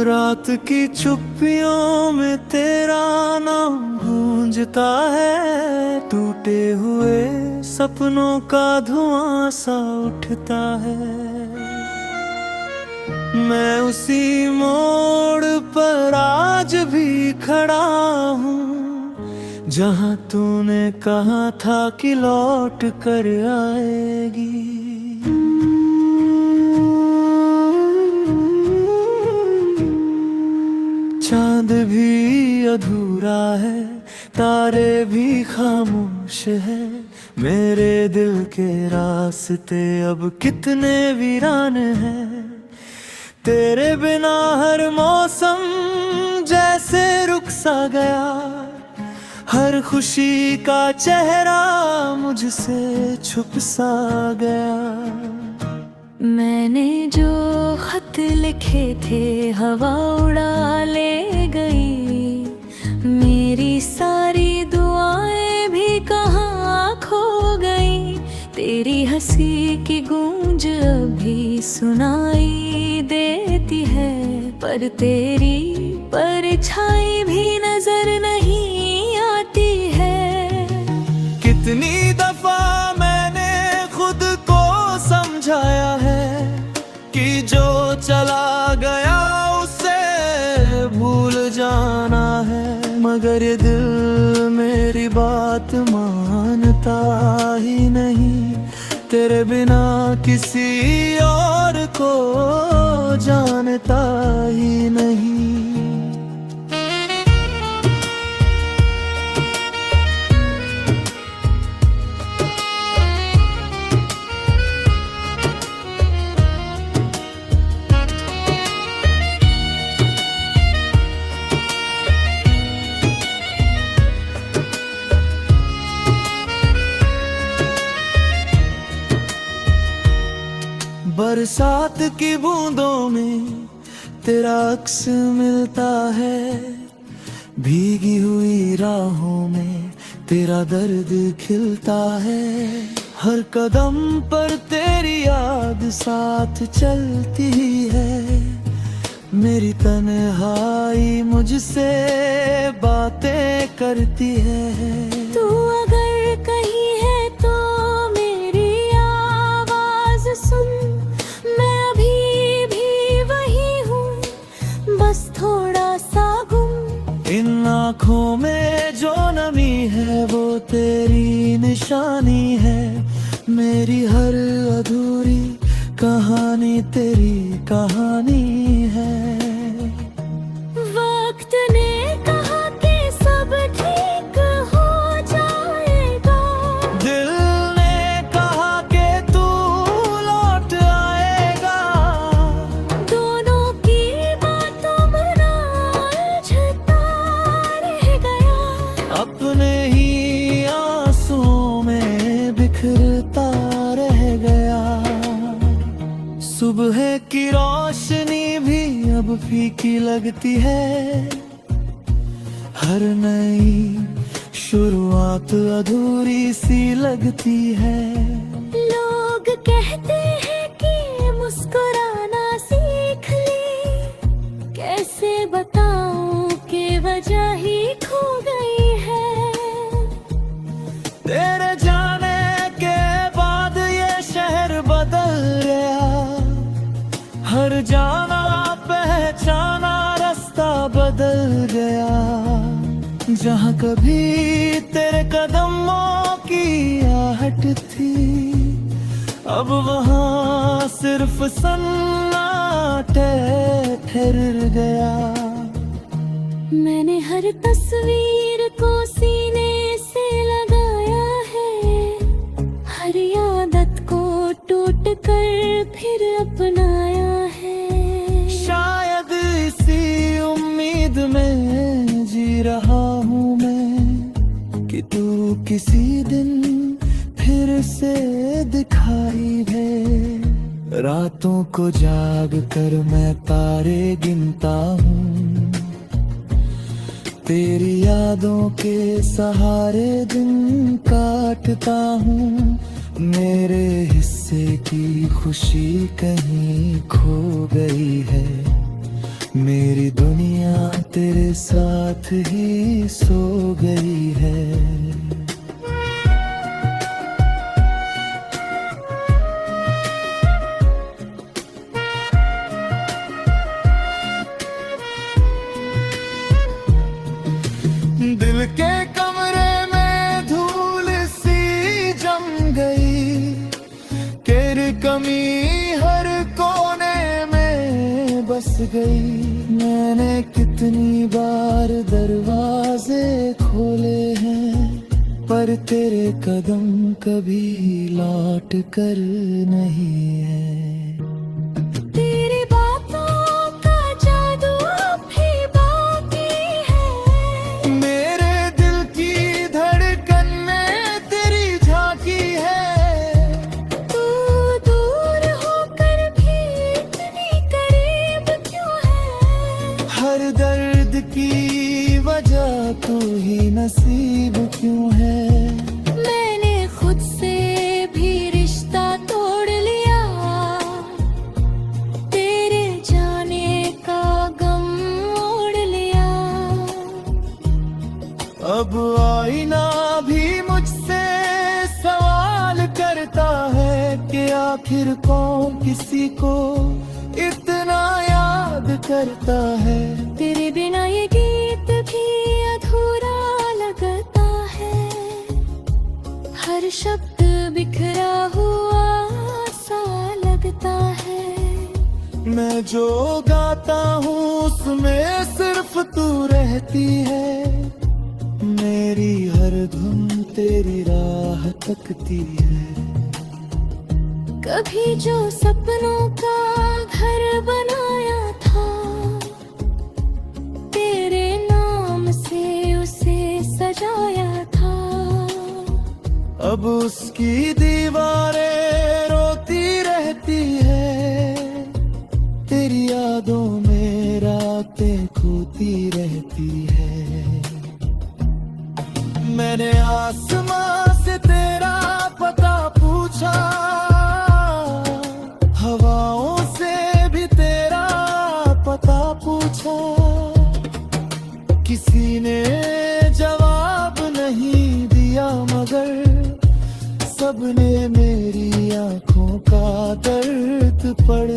रात की चुप्पियों में तेरा नाम गूंजता है, टूटे हुए सपनों का धुआं सा उठता है। मैं उसी मोड़ पर आज भी खड़ा हूँ जहाँ तूने कहा था कि लौट कर आएगी। चांद भी अधूरा है, तारे भी खामोश है, मेरे दिल के रास्ते अब कितने वीरान हैं। तेरे बिना हर मौसम जैसे रुक सा गया, हर खुशी का चेहरा मुझसे छुप सा गया। मैंने जो खत लिखे थे हवा उड़ा ले गई, मेरी सारी दुआएं भी कहाँ खो गई। तेरी हंसी की गूंज अभी सुनाई देती है, पर तेरी परछाई भी नजर नहीं आती है। कितनी दफा मैंने खुद को समझाया है कि जो चला गया उसे भूल जाना है, मगर ये दिल मेरी बात मानता ही नहीं। तेरे बिना किसी और को जानता ही नहीं। बरसात की बूंदों में तेरा अक्स मिलता है, भीगी हुई राहों में तेरा दर्द खिलता है। हर कदम पर तेरी याद साथ चलती है, मेरी तन्हाई मुझसे बातें करती है। तू अगर कहीं है तो मेरी आवाज सुन, मैं अभी भी वही हूँ, बस थोड़ा सा गुम। इन आँखों में जो नमी है वो तेरी निशानी है, मेरी हर अधूरी कहानी तेरी कहानी है। वक्त ने कहा कि सब ठीक हो जाएगा, दिल ने कहा कि तू लौट आएगा। दोनों की बातों में उलझता रह गया, अपने ही आंसुओं में बिखरता रह गया। सुबह की रोशनी भी अब फीकी लगती है, हर नई शुरुआत अधूरी सी लगती है। लोग कहते हैं कि मुस्कुराना सीख ली, कैसे बताऊं कि वजह ही खो गई है। तेरे जाने के बाद ये शहर बदल गया, हर जाना पहचाना रास्ता बदल गया। जहाँ कभी तेरे कदमों की आहट थी, अब वहाँ सिर्फ सन्नाटे ठहर गया। मैंने हर तस्वीर को सीने से लगाया है, हर आदत को टूट कर फिर अपनाया है। शायद इसी उम्मीद में जी रहा हूँ मैं कि तू किसी दिन फिर से दिखाई दे। रातों को जाग कर मैं तारे गिनता हूँ, तेरी यादों के सहारे दिन काटता हूँ। मेरे हिस्से की खुशी कहीं खो गई है, मेरी दुनिया तेरे साथ ही सो गई है। दिल के कमरे में धूल सी जम गई, केर कमी हर कोने में बस गई। मैंने कितनी बार दरवाजे खोले हैं, पर तेरे कदम कभी लौट कर नहीं है। तेरी बातों का जादू अब भी बाकी है, मेरे दिल की धड़कन में तेरी झांकी है। तू दूर होकर भी इतनी करीब क्यों है? हर दर्द की वजह तू ही नसीब क्यों है? मैंने खुद से भी रिश्ता तोड़ लिया, तेरे जाने का गम ओढ़ लिया। अब आईना भी मुझसे सवाल करता है कि आखिर कौन किसी को इतना याद करता है। तेरे बिना ये गीत भी अधूरा लगता है, हर शब्द बिखरा हुआ सा लगता है। मैं जो गाता हूँ उसमें सिर्फ तू रहती है, मेरी हर धुन तेरी राह तकती है। कभी जो सपनों का घर बनाया था, तेरे नाम से उसे सजाया था। अब उसकी दीवारें रोती रहती है, तेरी यादों में रातें खोती रहती है। मैंने आसमां से तेरा पता पूछा, हवाओं से भी तेरा पता पूछा, किसी ने जवाब नहीं दिया, मगर सबने मेरी आंखों का दर्द पढ़